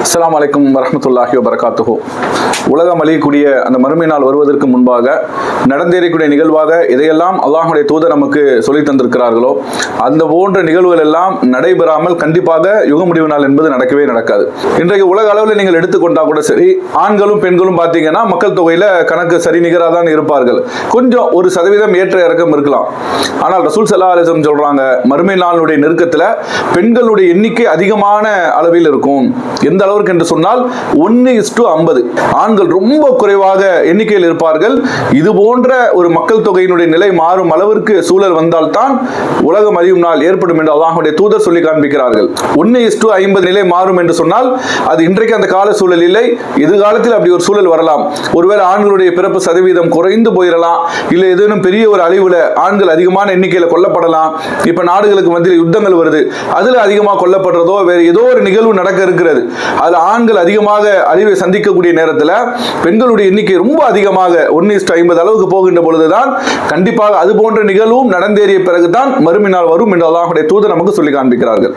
அஸ்ஸலாமு அலைக்கும் வரஹ்மத்துல்லாஹி வபரகாத்துஹு. உலகம் அழியக்கூடிய அந்த மறுமை நாள் வருவதற்கு முன்பாக நடந்தேறக்கூடிய நிகழ்வாக இதையெல்லாம் அல்லாஹ்வுடைய தூதர் நமக்கு சொல்லி தந்திருக்கிறார்களோ அந்த போன்ற நிகழ்வுகள் எல்லாம் நடைபெறாமல் கண்டிப்பாக யுக முடிவு நாள் என்பது நடக்கவே நடக்காது. இன்றைக்கு உலக அளவில் நீங்கள் எடுத்துக்கொண்டா கூட சரி, ஆண்களும் பெண்களும் பார்த்தீங்கன்னா மக்கள் தொகையில கணக்கு சரி நிகராக தான் இருப்பார்கள். கொஞ்சம் ஒரு சதவீதம் ஏற்ற இறக்கம் இருக்கலாம். ஆனால் ரசூல் ஸல்லல்லாஹு அலைஹி வஸல்லம் சொல்றாங்க, மறுமை நாளுடைய நெருக்கத்தில் பெண்களுடைய எண்ணிக்கை அதிகமான அளவில் இருக்கும். எந்த அளவுக்கு என்று சொன்னால் 1:50. ஆண்கள் ரொம்ப குறைவாக எண்ணிக்கையில் இருப்பார்கள். இது போன்ற ஒரு மக்கள் தொகையினுடைய நிலை மாறும் அளவிற்கு சூழல் வந்தால்தான் உலகம் அழியும் நாள் ஏற்படும் என்று அல்லாஹ்வுடைய தூதர் சொல்லி காண்பிக்கிறார்கள். 1:50 நிலை மாறும் என்று சொன்னால் அது இன்றைக்கு அந்த கால சூழல் இல்லை, எதிர்காலத்தில் அப்படி ஒரு சூழல் வரலாம். ஒருவேளை ஆண்களுடைய பிறப்பு சதவீதம் குறைந்து போயிடலாம், இல்லை ஏதேனும் பெரிய ஒரு அழிவுல ஆண்கள் அதிகமான எண்ணிக்கையில கொல்லப்படலாம். இப்ப நாடுகளுக்கு மத்தியில் யுத்தங்கள் வருது, அதுல அதிகமாக கொல்லப்படுறதோ வேற ஏதோ ஒரு நிகழ்வு நடக்க இருக்கிறது. அதுல ஆண்கள் அதிகமாக அழிவை சந்திக்கக்கூடிய நேரத்தில் பெண்களுடைய எண்ணிக்கை ரொம்ப அதிகமாக 1:50 அளவுக்கு போகின்ற பொழுதுதான் கண்டிப்பாக அது போன்ற நிகழ்வும் நடந்தேறிய பிறகுதான் மறுமை நாள் வரும் என்று அல்லாஹ்வுடைய தூதர் நமக்கு சொல்லி காண்பிக்கிறார்கள்.